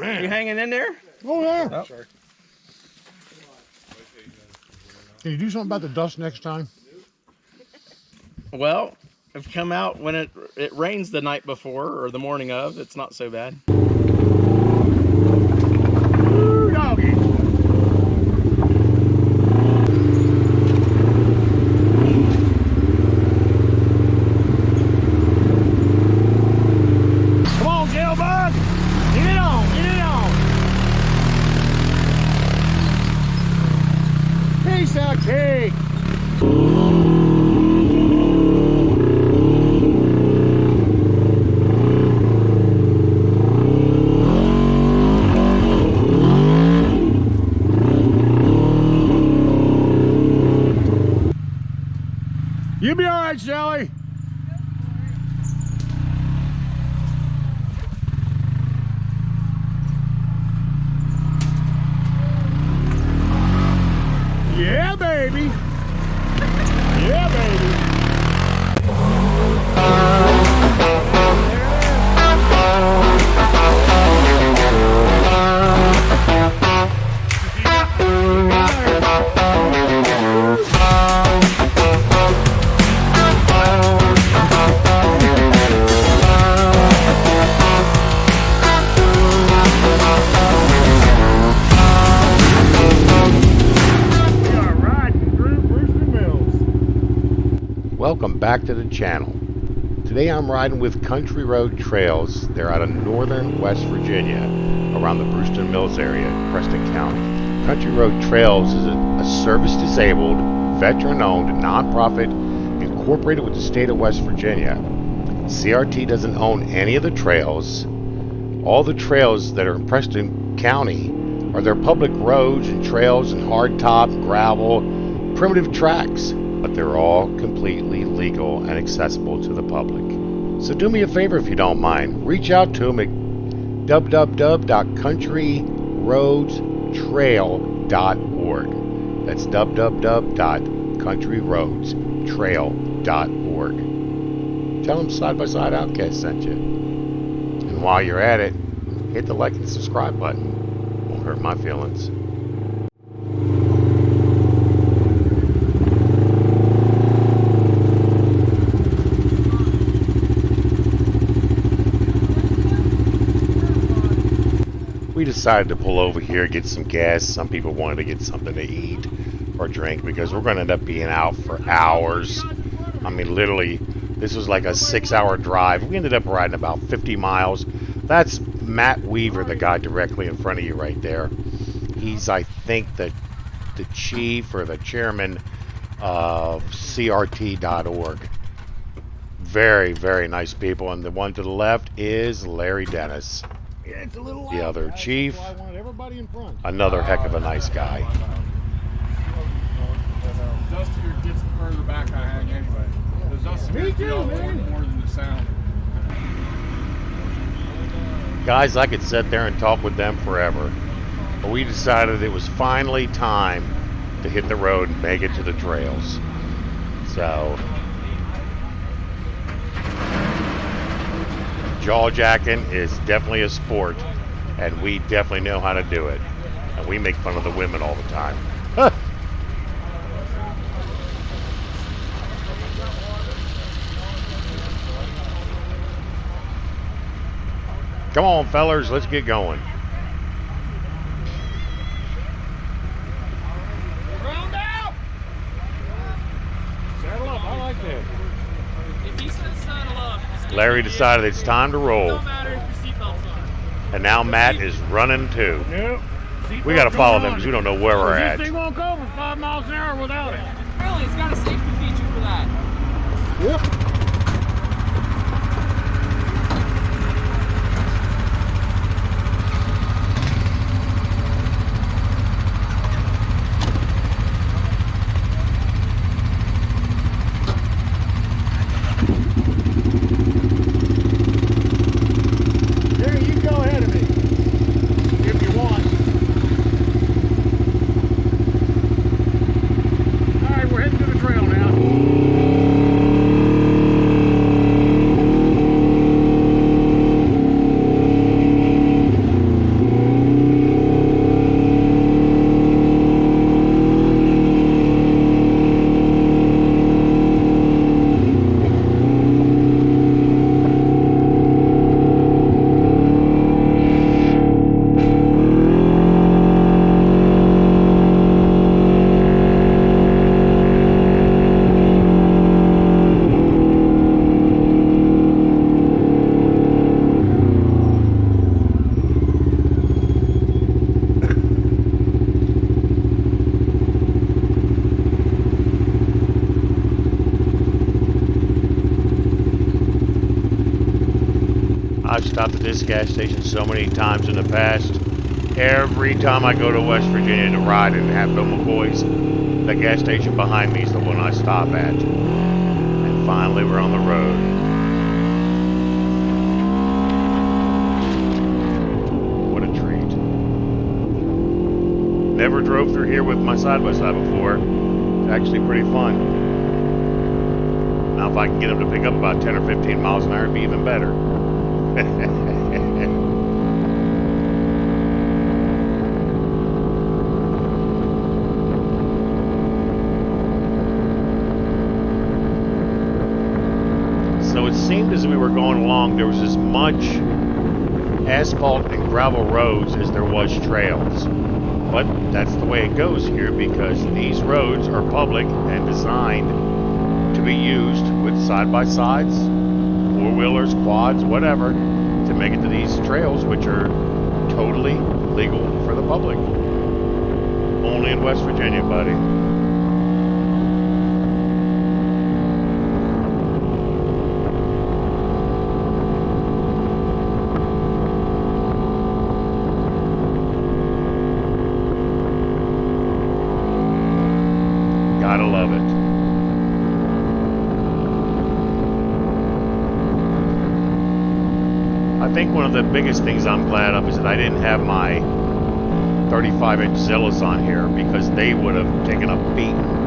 man. You hanging in there? Oh, yeah. Oh. Sorry. Can you do something about the dust next time? Well, if you come out when it rains the night before or the morning of, it's not so bad. Ooh, doggy. Come on, Jailbug. Get it on. Get it on. Piece of cake. You'll be all right, Shelly. Yeah, baby. Yeah, baby. Welcome back to the channel. Today I'm riding with Country Road Trails. They're out of northern West Virginia, around the Preston Mills area in Preston County. Country Road Trails is a service-disabled, veteran-owned nonprofit incorporated with the state of West Virginia. CRT doesn't own any of the trails. All the trails that are in Preston County are their public roads and trails and hardtop, gravel, primitive tracks. But they're all completely legal and accessible to the public. So do me a favor if you don't mind. Reach out to them at www.countryroadstrail.org. That's www.countryroadstrail.org. Tell them Side by Side Outcast sent you. And while you're at it, hit the like and subscribe button. Won't hurt my feelings. We decided to pull over here, get some gas. Some people wanted to get something to eat or drink because we're going to end up being out for hours. I mean, literally, this was like a 6-hour drive. We ended up riding about 50 miles. That's Matt Weaver, the guy directly in front of you right there. He's, I think, the chief or the chairman of CRT.org. Very, very nice people. And the one to the left is Larry Dennis. Yeah, it's a little loud, the other guys. chief, That's why I wanted everybody in front. Another heck of a nice guy. The dustier gets the further back I hang anyway. The dust Me too, man. more than the sound. Guys, I could sit there and talk with them forever, but we decided it was finally time to hit the road and make it to the trails. So, jaw-jacking is definitely a sport, and we definitely know how to do it. And we make fun of the women all the time. Come on, fellers, let's get going. Round out! Saddle up, I like that. If he says saddle up, Larry decided it's time to it roll. don't matter if your seatbelt's on. And now Matt is running too. Nope. We got to follow them because we don't know where we're at. This thing won't go for 5 miles an hour without it. Really, it's got a safety feature for that. Yep. Jerry, you go ahead of me if you want. All right, we're heading to the trail now. I've stopped at this gas station so many times in the past. Every time I go to West Virginia to ride and have Bill McCoy's, the gas station behind me is the one I stop at. And finally, we're on the road. What a treat. Never drove through here with my side-by-side before. It's actually pretty fun. Now, if I can get them to pick up about 10 or 15 miles an hour, it'd be even better. So it seemed as we were going along, there was as much asphalt and gravel roads as there was trails. But that's the way it goes here, because these roads are public and designed to be used with side-by-sides, four-wheelers, quads, whatever, to make it to these trails, which are totally legal for the public. Only in West Virginia, buddy. Gotta love it. I think one of the biggest things I'm glad of is that I didn't have my 35-inch Zillas on here, because they would have taken a beating.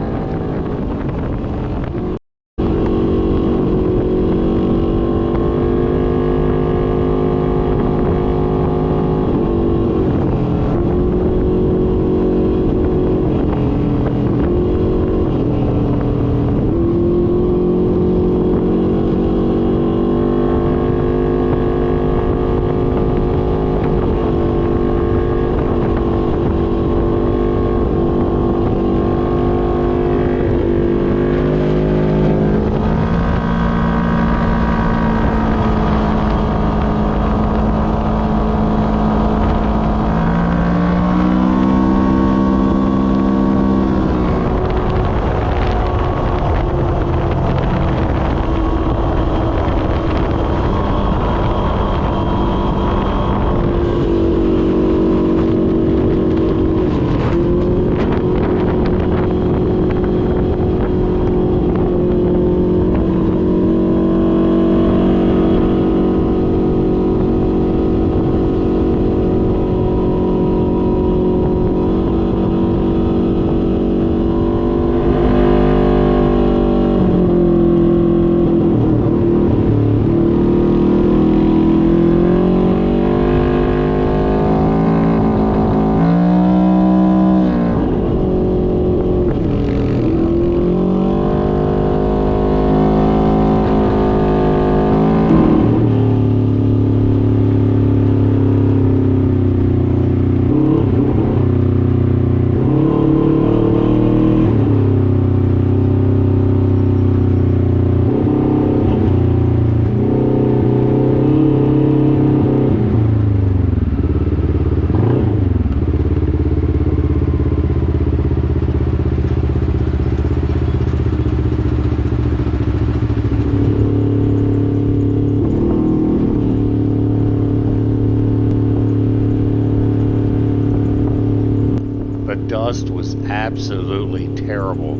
Dust was absolutely terrible.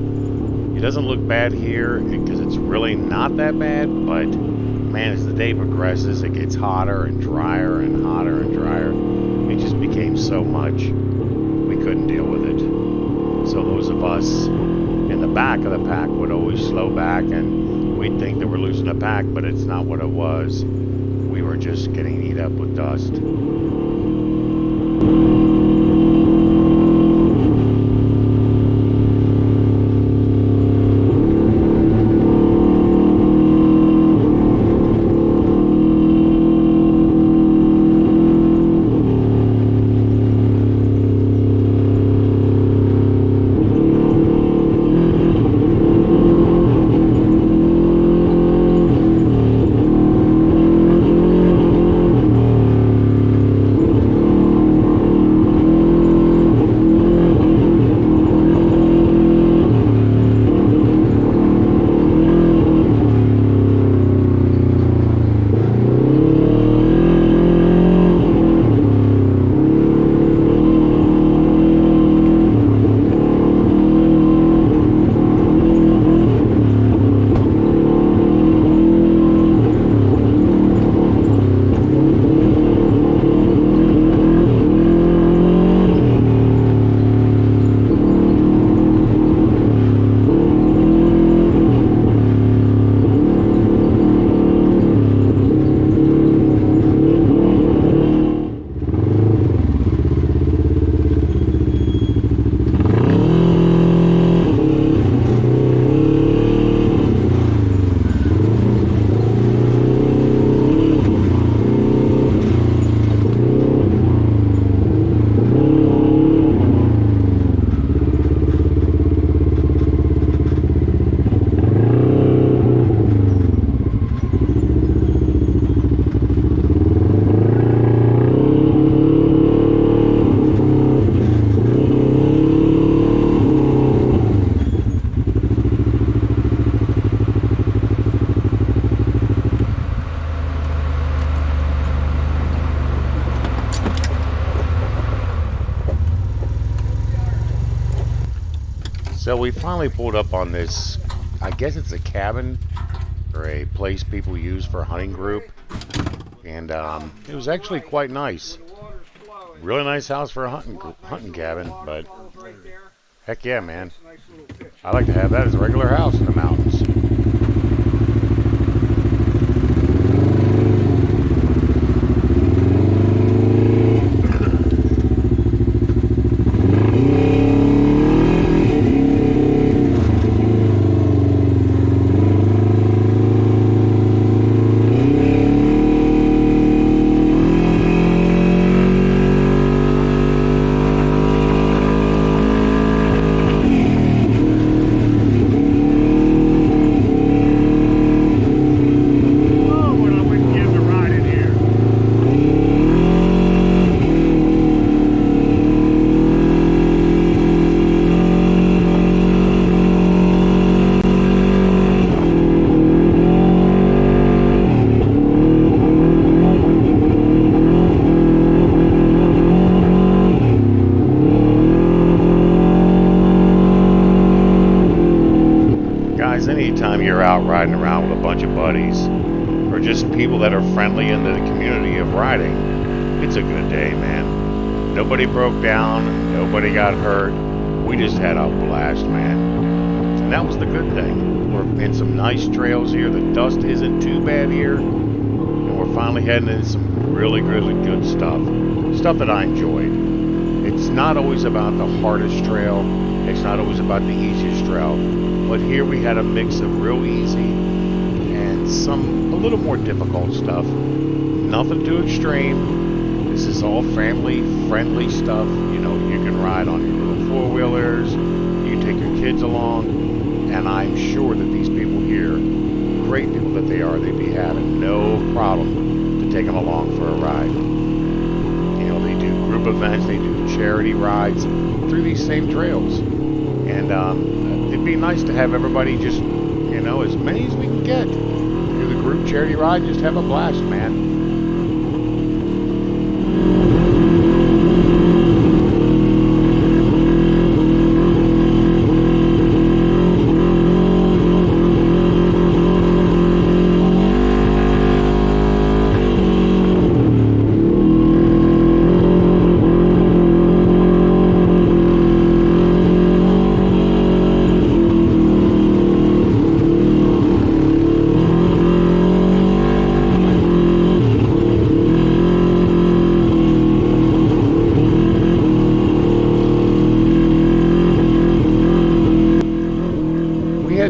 It doesn't look bad here because it's really not that bad, but man, as the day progresses, it gets hotter and drier and hotter and drier. It just became so much, we couldn't deal with it. So those of us in the back of the pack would always slow back, and we'd think that we're losing the pack, but it's not what it was. We were just getting eat up with dust. So we finally pulled up on this, I guess it's a cabin or a place people use for a hunting group. And it was actually quite nice. Really nice house for a hunting cabin, but heck yeah, man. I like to have that as a regular house in the mountains. Oh, when I wouldn't give the ride in here. Guys, anytime you're out riding around with a bunch of buddies, or just people that are friendly in the community of riding, it's a good day, man. Nobody broke down, nobody got hurt. We just had a blast, man. And that was the good thing. We're in some nice trails here. The dust isn't too bad here. And we're finally heading into some really good stuff. Stuff that I enjoyed. It's not always about the hardest trail. It's not always about the easiest trail. But here we had a mix of real easy and some a little more difficult stuff. Nothing too extreme. This is all family friendly stuff. You know, you can ride on your little four-wheelers. You can take your kids along. And I'm sure that these people here, great people that they are, they'd be having no problem to take them along for a ride. You know, they do group events, they do charity rides through these same trails. And it'd be nice to have everybody just, you know, as many as we can get. Do the group charity ride, just have a blast, man.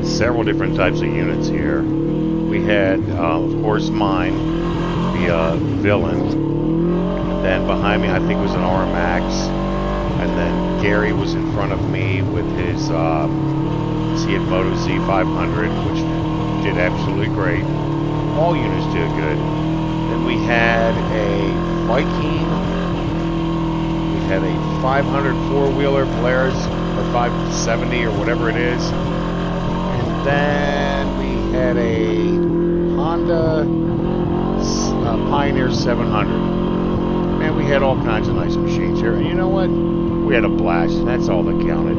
Several different types of units here. We had, of course, mine, the Villain. And then behind me, I think, was an RMAX. And then Gary was in front of me with his Fiat Moto Z500, which did absolutely great. All units did good. Then we had a Viking. We had a 500 four-wheeler Polaris, or 570, or whatever it is. Then we had a Honda Pioneer 700. Man, we had all kinds of nice machines here. And you know what? We had a blast. And that's all that counted.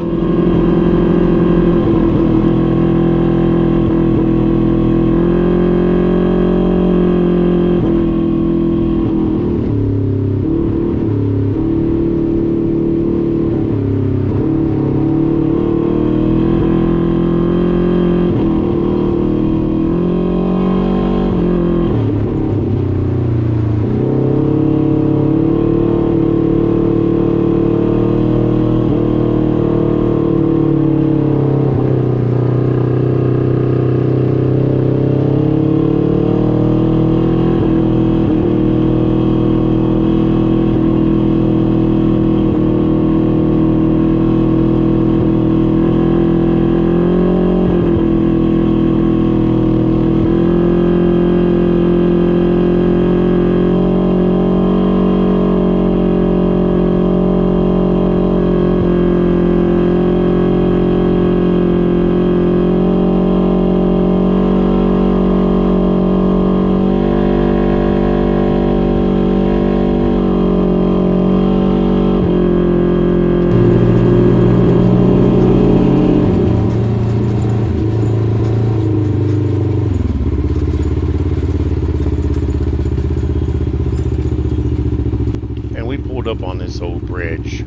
pulled up on this old bridge,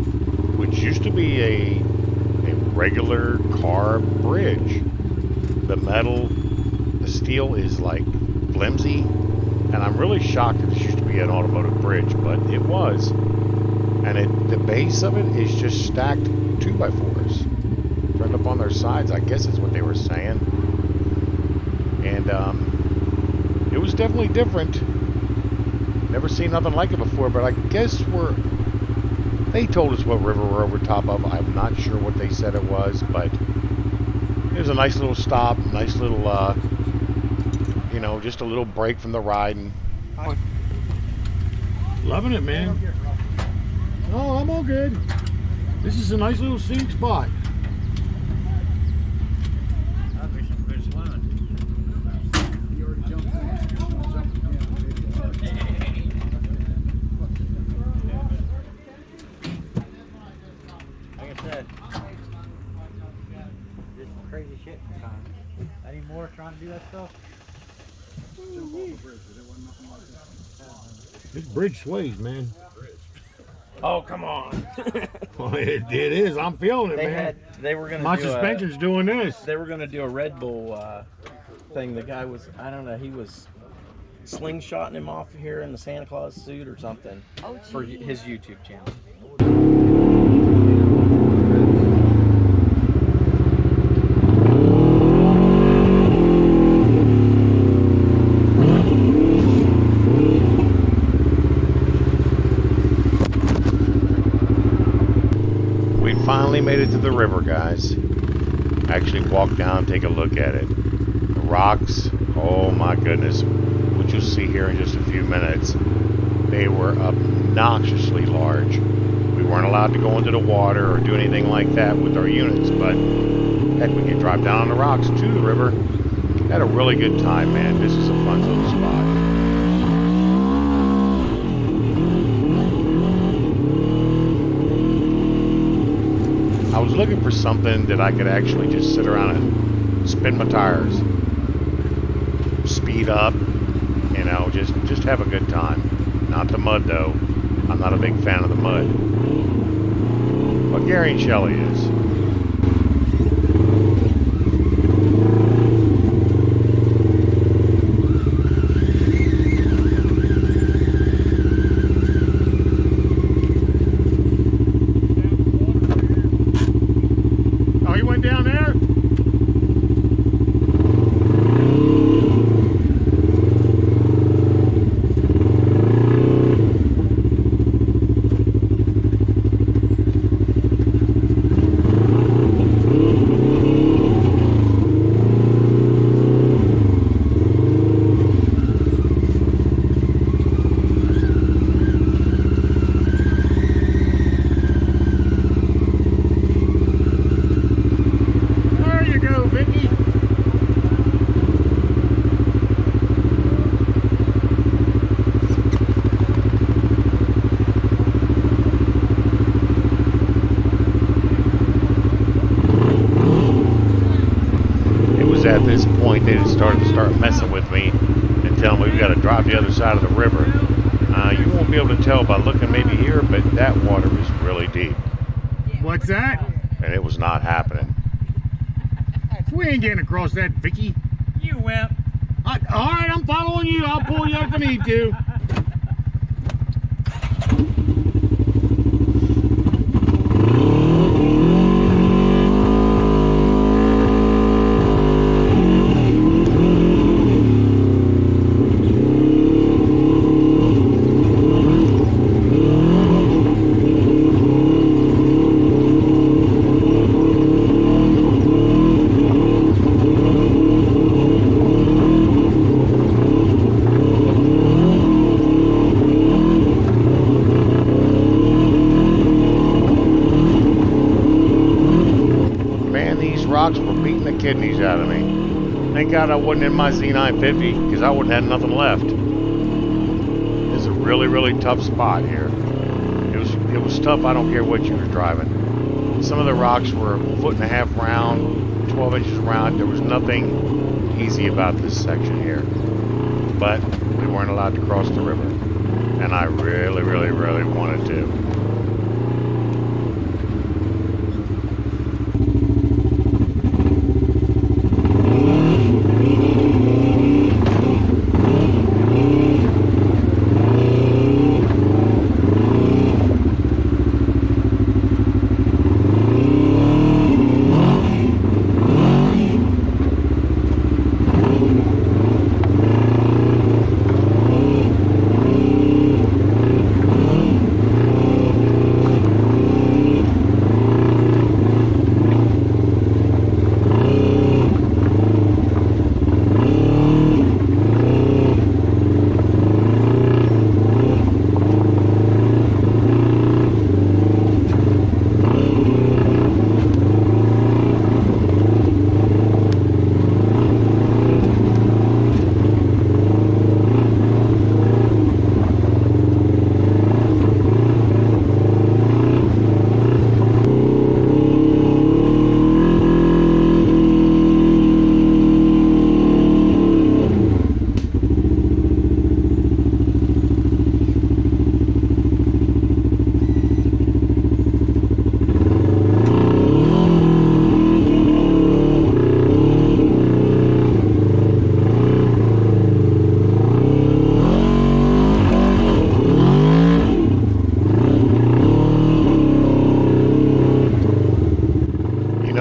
which used to be a regular car bridge. The metal, the steel is like flimsy, and I'm really shocked that this used to be an automotive bridge, but it was. And the base of it is just stacked 2x4s right up on their sides, I guess is what they were saying. And it was definitely different. Never seen nothing like it before, but I guess they told us what river we're over top of. I'm not sure what they said it was, but it was a nice little stop, nice little, you know, just a little break from the ride. And loving it, man. Oh, I'm all good. This is a nice little scenic spot. That'd be some good swimming. You already jumped in. Like I said, did some crazy shit sometimes. Any more trying to do that stuff? This bridge sways, man. Oh, come on. Well, it is. I'm feeling it, man. They were gonna My do suspension's doing this. They were gonna do a Red Bull thing. The guy was, I don't know, he was slingshotting him off here in the Santa Claus suit or something for his YouTube channel. Finally made it to the river, guys. Actually walked down, take a look at it. The rocks, oh my goodness, which you'll see here in just a few minutes. They were obnoxiously large. We weren't allowed to go into the water or do anything like that with our units, but heck, we could drive down on the rocks to the river. Had a really good time, man. This is a fun little spot. I was looking for something that I could actually just sit around and spin my tires, speed up, you know, just have a good time. Not the mud though. I'm not a big fan of the mud. But Gary and Shelley is. Down there? At this point, they started to start messing with me and telling me we got to drive the other side of the river. You won't be able to tell by looking maybe here, but that water is really deep. What's that? And it was not happening. We ain't getting across that, Vicky. You wimp. All right, I'm following you. I'll pull you up if I need to. Rocks were beating the kidneys out of me. Thank God I wasn't in my Z950 because I wouldn't have nothing left. It's a really, really tough spot here. It was tough. I don't care what you were driving. Some of the rocks were a foot and a half round, 12 inches round. There was nothing easy about this section here. But we weren't allowed to cross the river. and I really, really, really wanted to.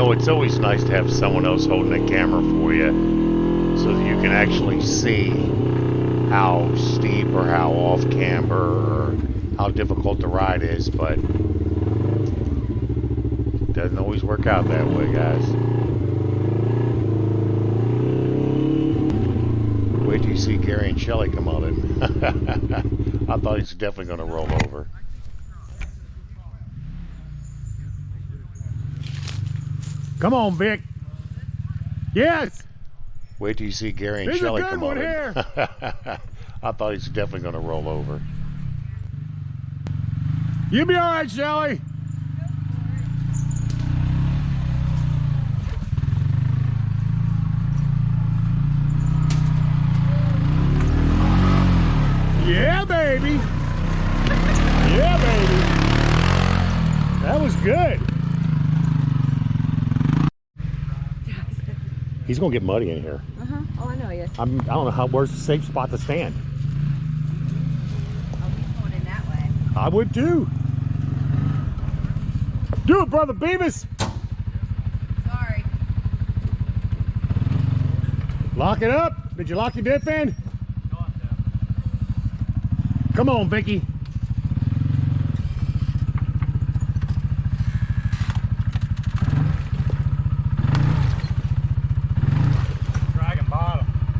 It's always nice to have someone else holding the camera for you so that you can actually see how steep or how off camber or how difficult the ride is, but it doesn't always work out that way, guys. Wait till you see Gary and Shelly come on in. I thought he's definitely going to roll over. Come on, Vic. Yes. Wait till you see Gary and There's Shelly a good come one on in. here. I thought he's definitely going to roll over. You'll be all right, Shelly. Yeah, baby. Yeah, baby. That was good. He's gonna get muddy in here. Oh, I know he is. I don't know where's the safe spot to stand. Oh, he's going in that way. I would too. Do it, brother Beavis. Sorry. Lock it up. Did you lock your diff in? Come on, Vicky.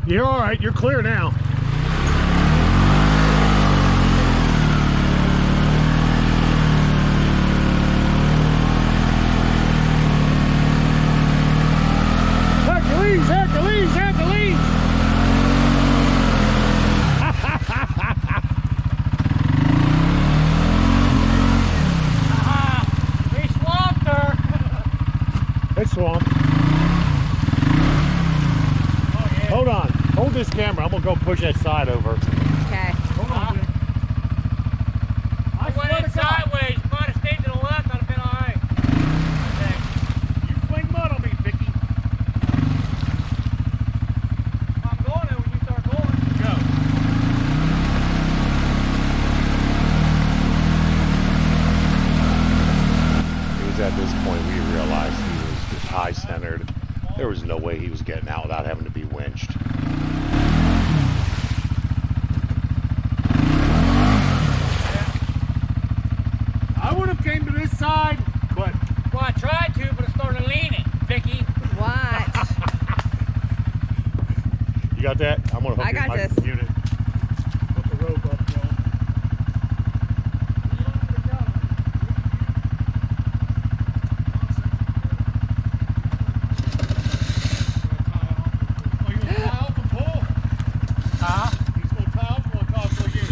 You're all right. You're clear now. Hercules, Hercules, Hercules. We swamped her. It's swamped. Hold on. Hold this camera. I'm going to go push that side over. Okay. Hold on. I went in sideways. If I'd have stayed to the left, I'd have been all right. You fling mud on me, Vicky. I'm going there when you start going. Go. It was at this point we realized he was just high-centered. There was no way he was getting out without having to be winched. I would have came to this side, but... Well, I tried to, but it started leaning, Vicky. What? You got that? I'm going to hook I got my this. unit. Put the rope up, Joe. Oh, you going to tie off and pull? Huh? He's going to tie off and we'll call for you.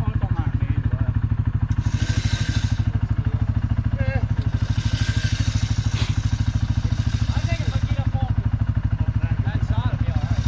Oh, it don't matter to me either way. Yeah. I think if I get up on that side, it'll be all right.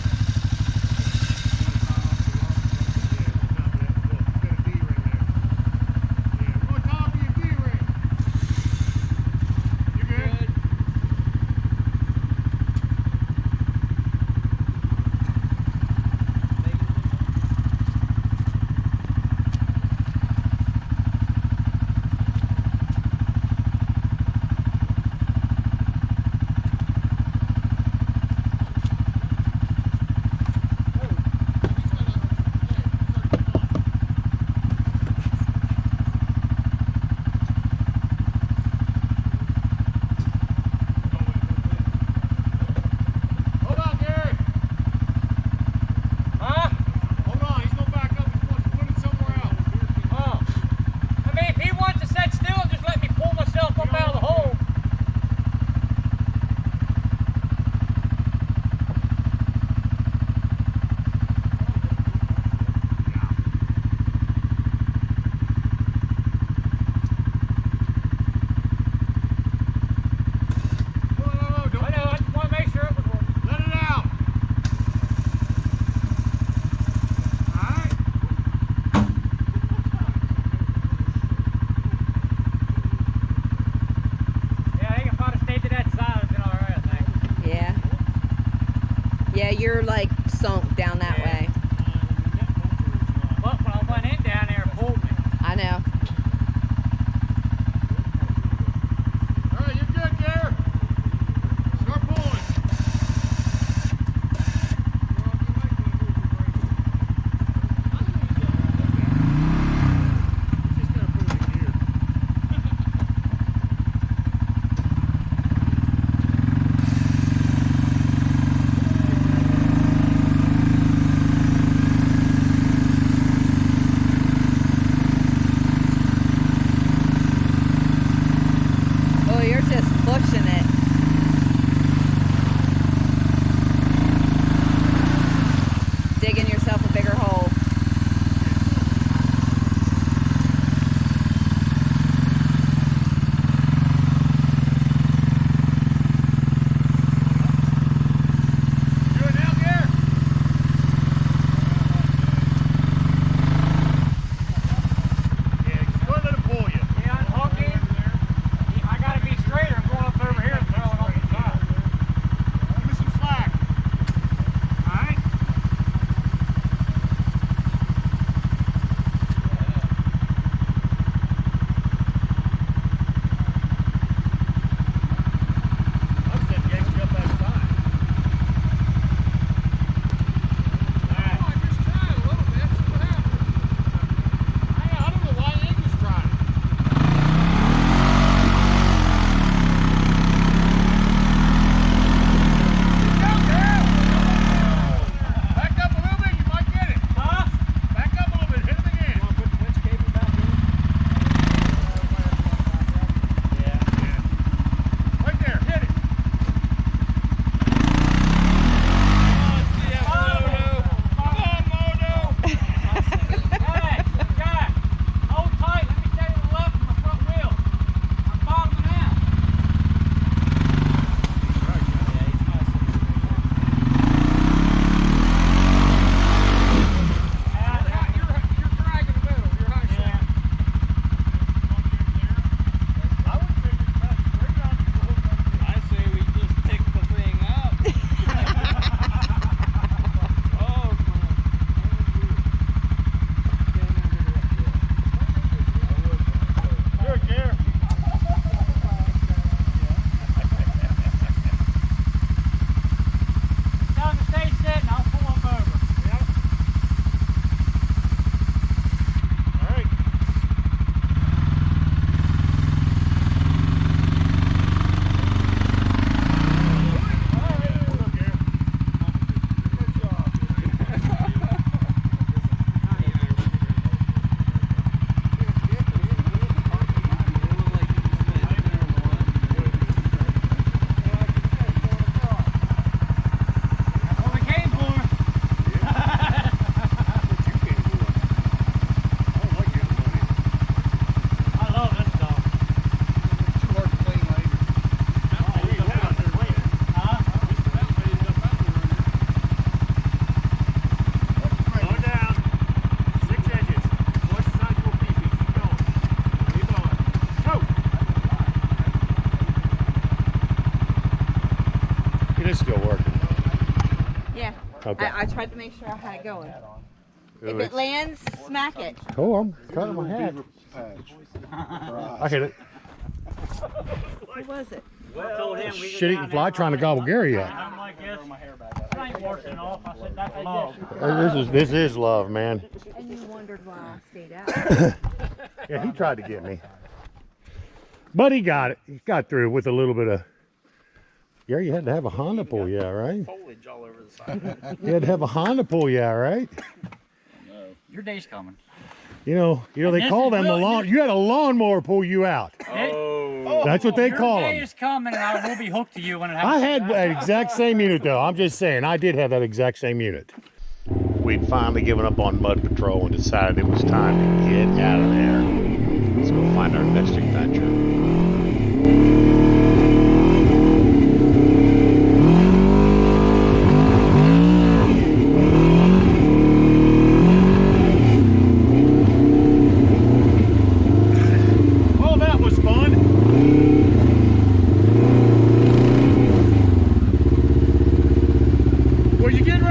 you're like sunk down that way. But when I went in down there, it pulled me. I know. All right, you're good, Gare. Start pulling. Just gotta put it in gear. Oh, you're just pushing it. Digging yourself a bigger hole. Do it now, Gare. Yeah, just go let it pull you. Yeah, unhooking. I gotta be straighter. I'm going up over here and throwing on the side. Give me some slack. All right. I'm setting yanks you up that side. Oh, I just tried a little bit. See what happens. I don't know why you ain't just trying. Back up a little bit, you might get it. Huh? Back up a little bit, hit him again. Want to put the winch cable back in? Yeah. Right there, hit it. Come on, Moto. Hey, guy, hold tight. Let me tell you the left of my front wheel. I'm bottoming out. You're dragging the middle. You're high shot. I would say just pass straight on the whole. I say we just pick the thing up. Oh, Good, Gare. Tell him to stay sitting. I'll pull him over. All right. Hold up, Gare. Good job. That's what we came for. I love this stuff. Huh? Slow down. 6 edges. Push the side to a pee-pee. Keep going. Keep going. Go. It is still working. Yeah. Okay. I tried to make sure I had it going. If it lands, smack it. Oh, I'm cutting my hat. I hit it. Who was it? I told him we Shitty fly trying to gobble Gary up. I'm like this. I ain't washing off. I said that's love. This is love, man. And you wondered why I stayed out. Yeah, he tried to get me, but he got it. He got through with a little bit of. Gary, you had to have a Honda pull you out, right? Foliage all over the side. You had to have a Honda pull you out, right? Your day's coming. You know they this call is them the really- lawn. You had a lawnmower pull you out. Oh. That's what they Your call day them. is coming, and I will be hooked to you when it I happens. had that exact same unit though. I'm just saying, I did have that exact same unit. We'd finally given up on mud patrol and decided it was time to get out of there. Let's go find our next adventure. Oh, that was fun. Were you getting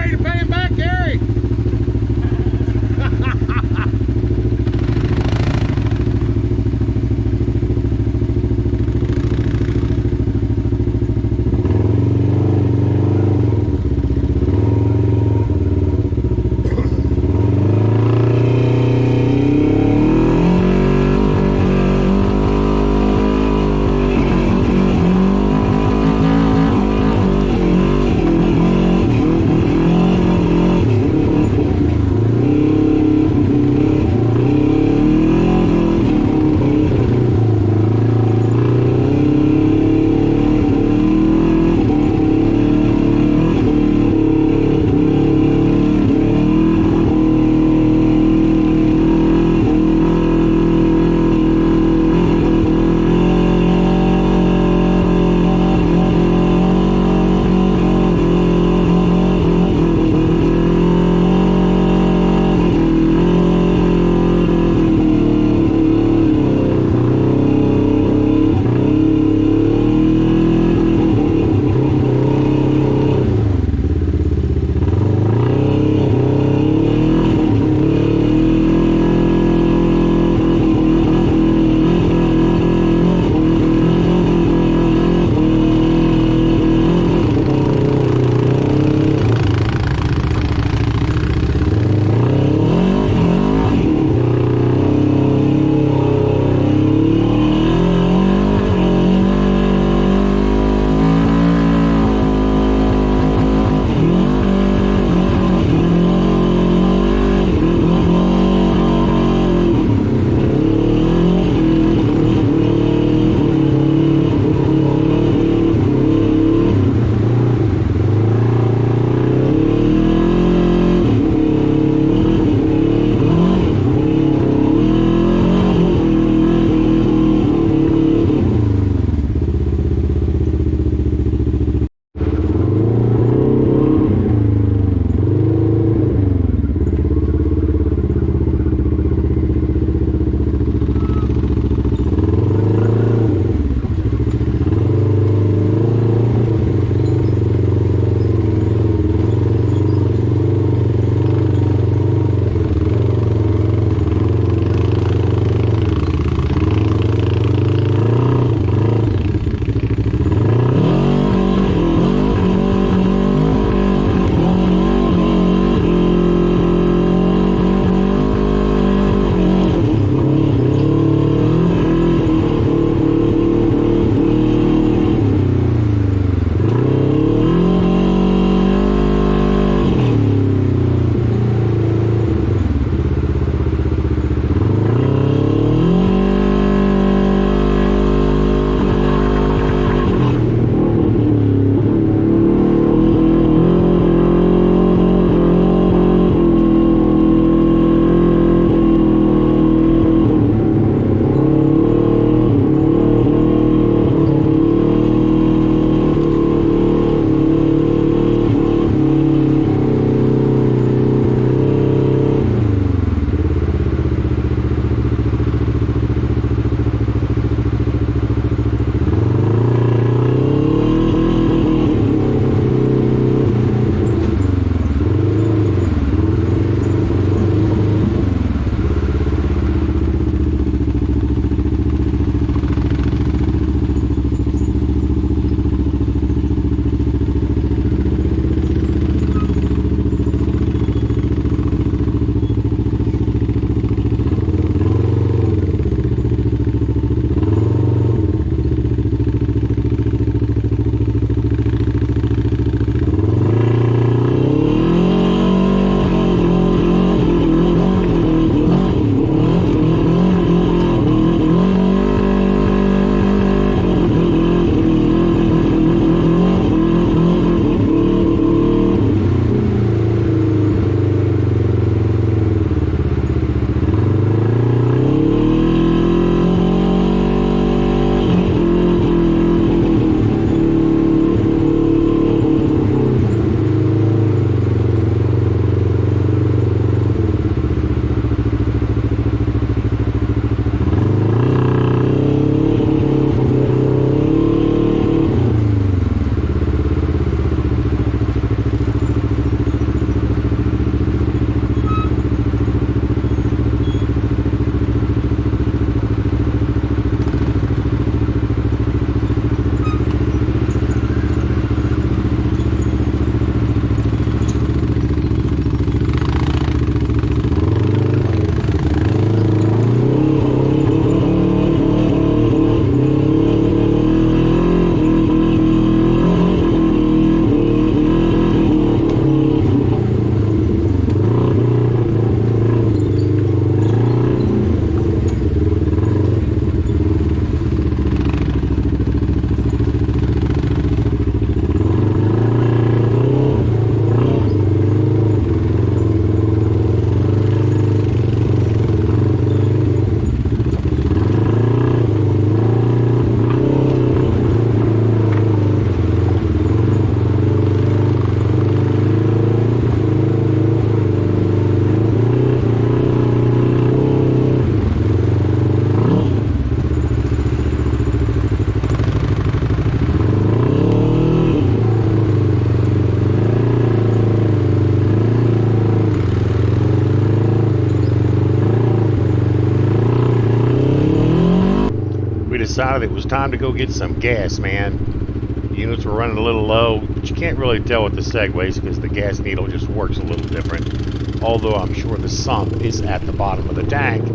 decided it was time to go get some gas, man. Units were running a little low, but you can't really tell with the segways because the gas needle just works a little different. Although I'm sure the sump is at the bottom of the tank,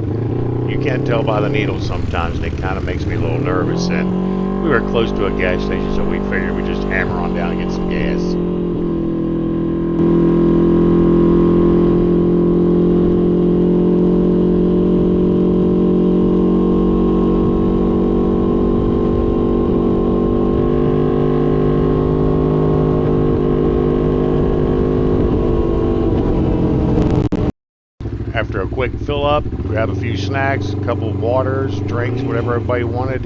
you can't tell by the needle sometimes, and it kind of makes me a little nervous. And we were close to a gas station, so we figured we'd just hammer on down and get some gas. After a quick fill up, grab a few snacks, a couple of waters, drinks, whatever everybody wanted.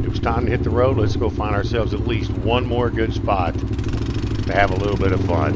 It was time to hit the road. Let's go find ourselves at least one more good spot to have a little bit of fun.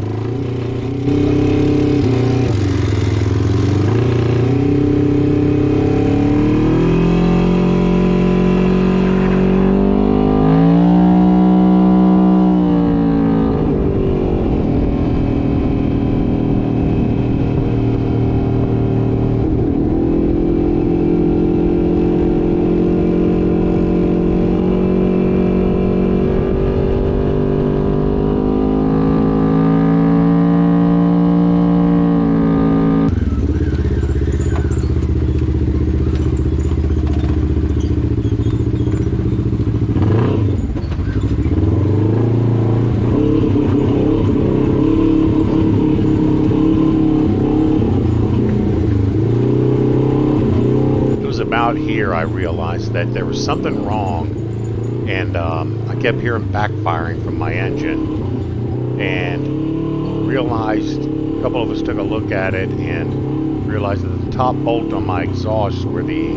About here I realized that there was something wrong, and I kept hearing backfiring from my engine, and realized, a couple of us took a look at it and realized that the top bolt on my exhaust where the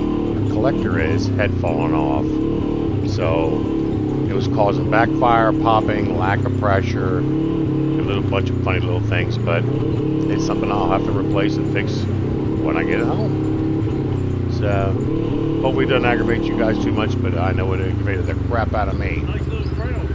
collector is had fallen off, so it was causing backfire, popping, lack of pressure, a little bunch of funny little things, but it's something I'll have to replace and fix when I get home. So, hopefully it doesn't aggravate you guys too much, but I know it aggravated the crap out of me. Nice little trail.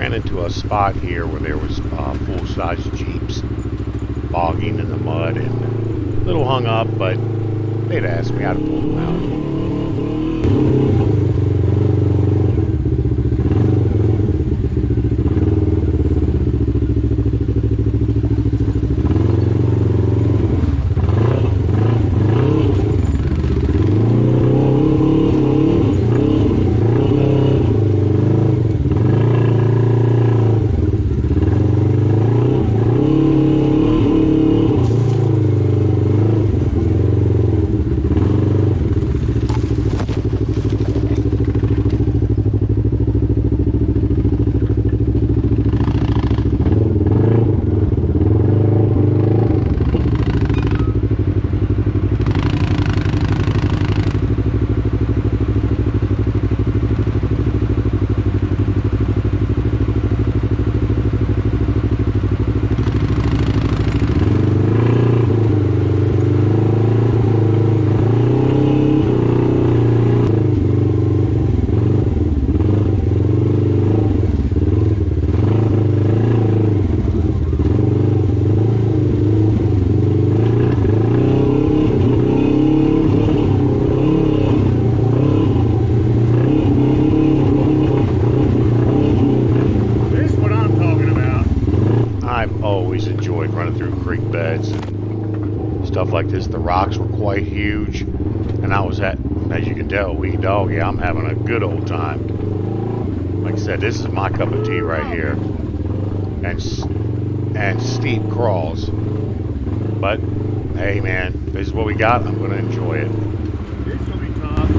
ran into a spot here where there was full-size Jeeps bogging in the mud and a little hung up, but they'd asked me how to pull them out. Stuff like this. The rocks were quite huge, and I was at, as you can tell, wee dog, yeah, I'm having a good old time. Like I said, this is my cup of tea right here, and steep crawls. But hey, man, this is what we got. I'm going to enjoy it. It's gonna be tough.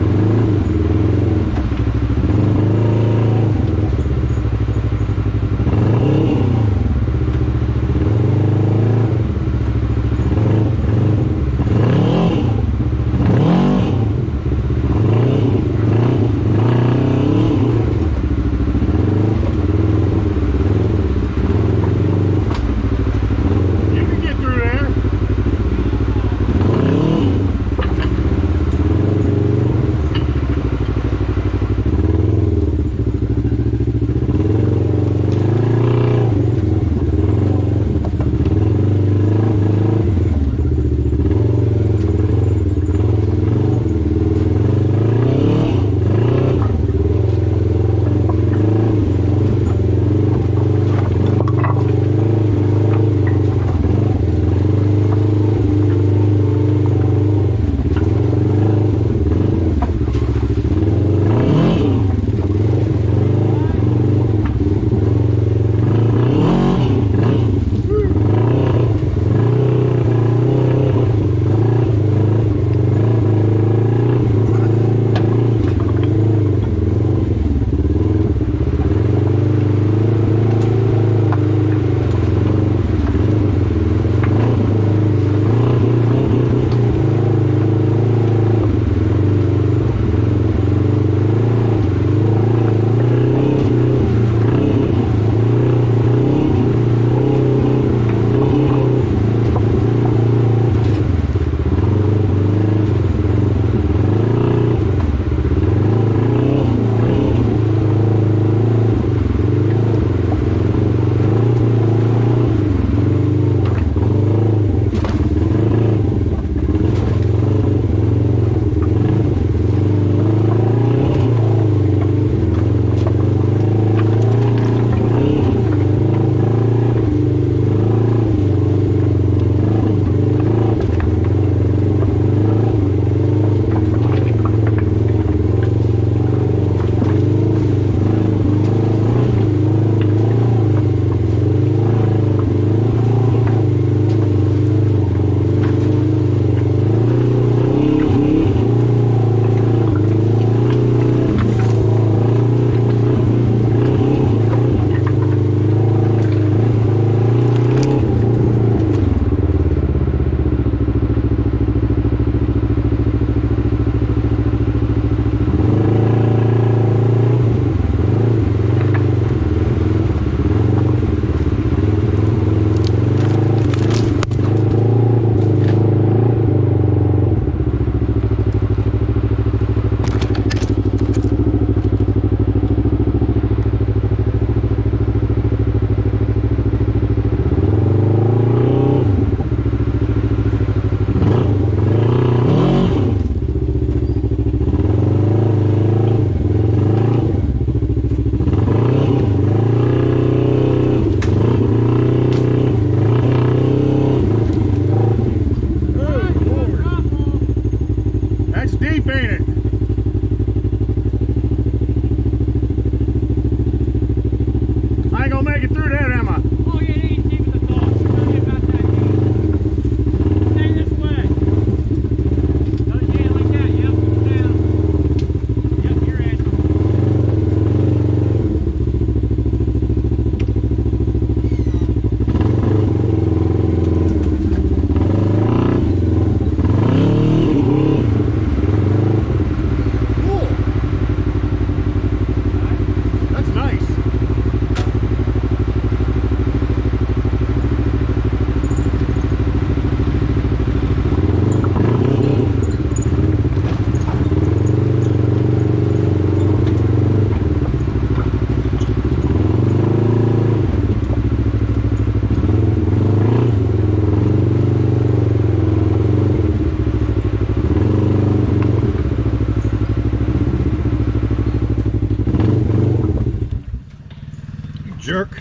Jerk.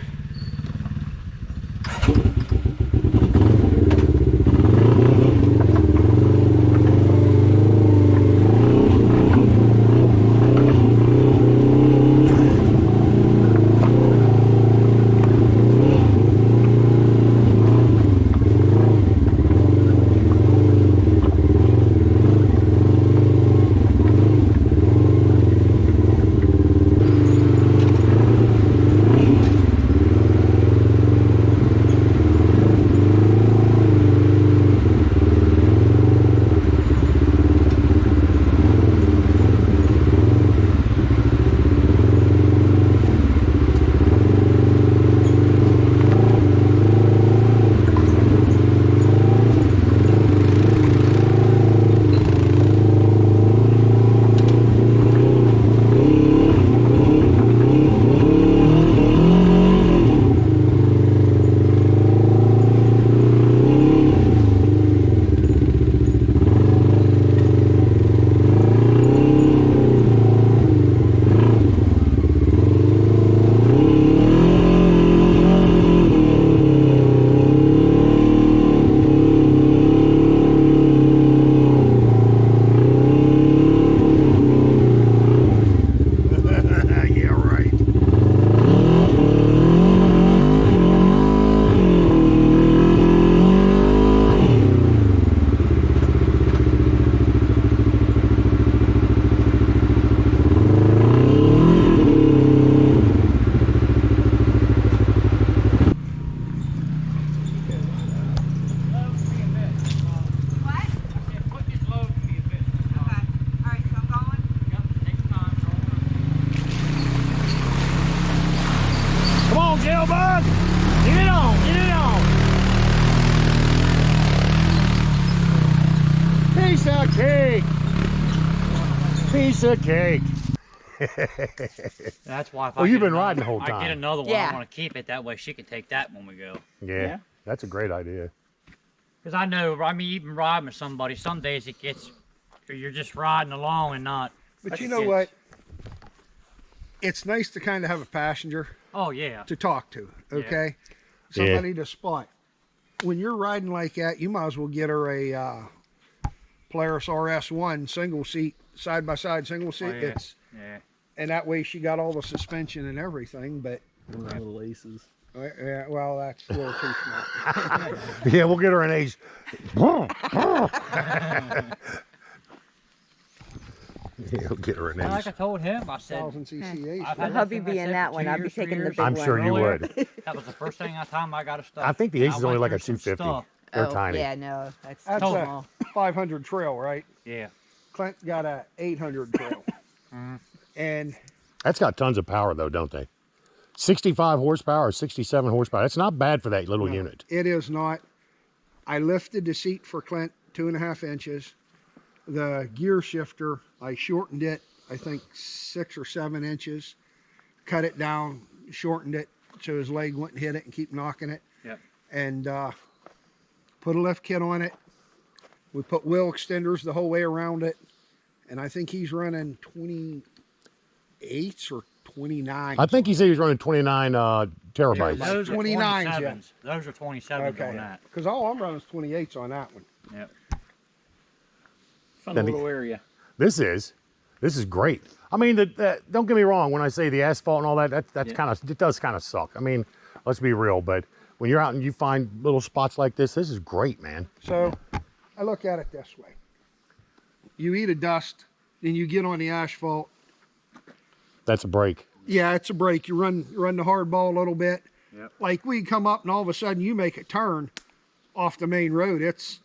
Jailbug! Get it on! Get it on! Piece of cake! Piece of cake! That's why. If Oh, I you've get been riding the whole I time. get another one. Yeah. I want to keep it that way. She can take that when we go. Yeah, that's a great idea. Because I know, I mean, even riding with somebody, some days it gets, you're just riding along and not. But you know what? It's nice to kind of have a passenger Oh yeah. to talk to, okay? Somebody to spot. When you're riding like that, you might as well get her a Polaris RS1 single seat, side by side single seat. Oh, yeah. It's Yeah. and that way she got all the suspension and everything. But One of the little aces. yeah, well, that's a little too small. Yeah, we'll get her an ace. Yeah, we'll get her an Like ace. I told him, I said, 1000 cc I've ace. had Hubby that thing, be I in said, that for one. 2 I'd be years, 3 taking the years. big I'm one. sure you Earlier, would. That was the first thing time I got a stuff. I think the ace is I only went like a through some 250. stuff. They're Oh, tiny. yeah, no, that's That's too a small. 500 trail, right? Yeah. Clint got a 800 trail. And That's got tons of power though, don't they? 65 horsepower or 67 horsepower. That's not bad for that little unit. it is not. I lifted the seat for Clint 2.5 inches. The gear shifter, I shortened it, I think 6 or 7 inches. Cut it down, shortened it so his leg wouldn't hit it and keep knocking it. Yep. And put a lift kit on it. We put wheel extenders the whole way around it. And I think he's running 28s or 29. I think he said he was running 29 terabytes. Yeah, Those are 29s, yeah. 27s. Those are 27s on Okay. that. Because all I'm running is 28s on that one. Yep. Fun Then little area. This is great. I mean, don't get me wrong. When I say the asphalt and all that, that's kind of, it does kind of suck. I mean, let's be real. But when you're out and you find little spots like this is great, man. So I look at it this way. You eat a dust, then you get on the asphalt. That's a break. Yeah, it's a break. You run the hard ball a little bit. Yep. Like we come up and all of a sudden you make a turn off the main road. It's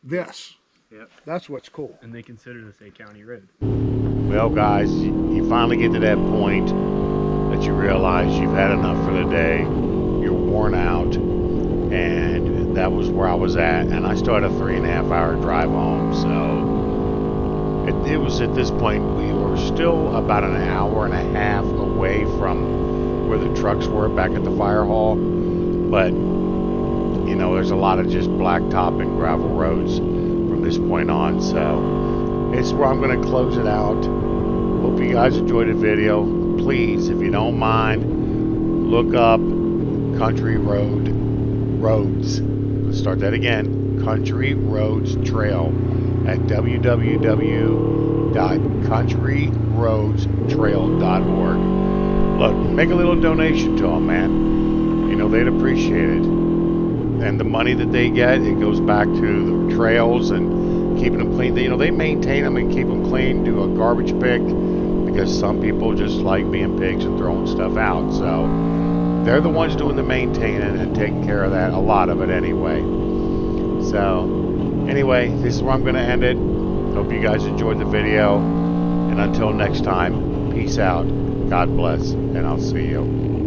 this. Yep. That's what's cool. And they consider this a county road. Well, guys, you finally get to that point that you realize you've had enough for the day. You're worn out, and that was where I was at. And I still had a 3.5-hour drive home, so it was at this point we were still about an hour and a half away from where the trucks were back at the fire hall. But you know, there's a lot of just blacktop and gravel roads from this point on, so it's where I'm going to close it out. Hope you guys enjoyed the video. Please, if you don't mind, look up Country Roads. Let's start that again. Country Roads Trail at www.countryroadstrail.org. Look, make a little donation to them, man. You know, they'd appreciate it. And the money that they get, it goes back to the trails and keeping them clean. You know, they maintain them and keep them clean, do a garbage pick, because some people just like being pigs and throwing stuff out. So they're the ones doing the maintaining and taking care of that, a lot of it anyway. So anyway, this is where I'm going to end it. Hope you guys enjoyed the video. And until next time, peace out, God bless, and I'll see you.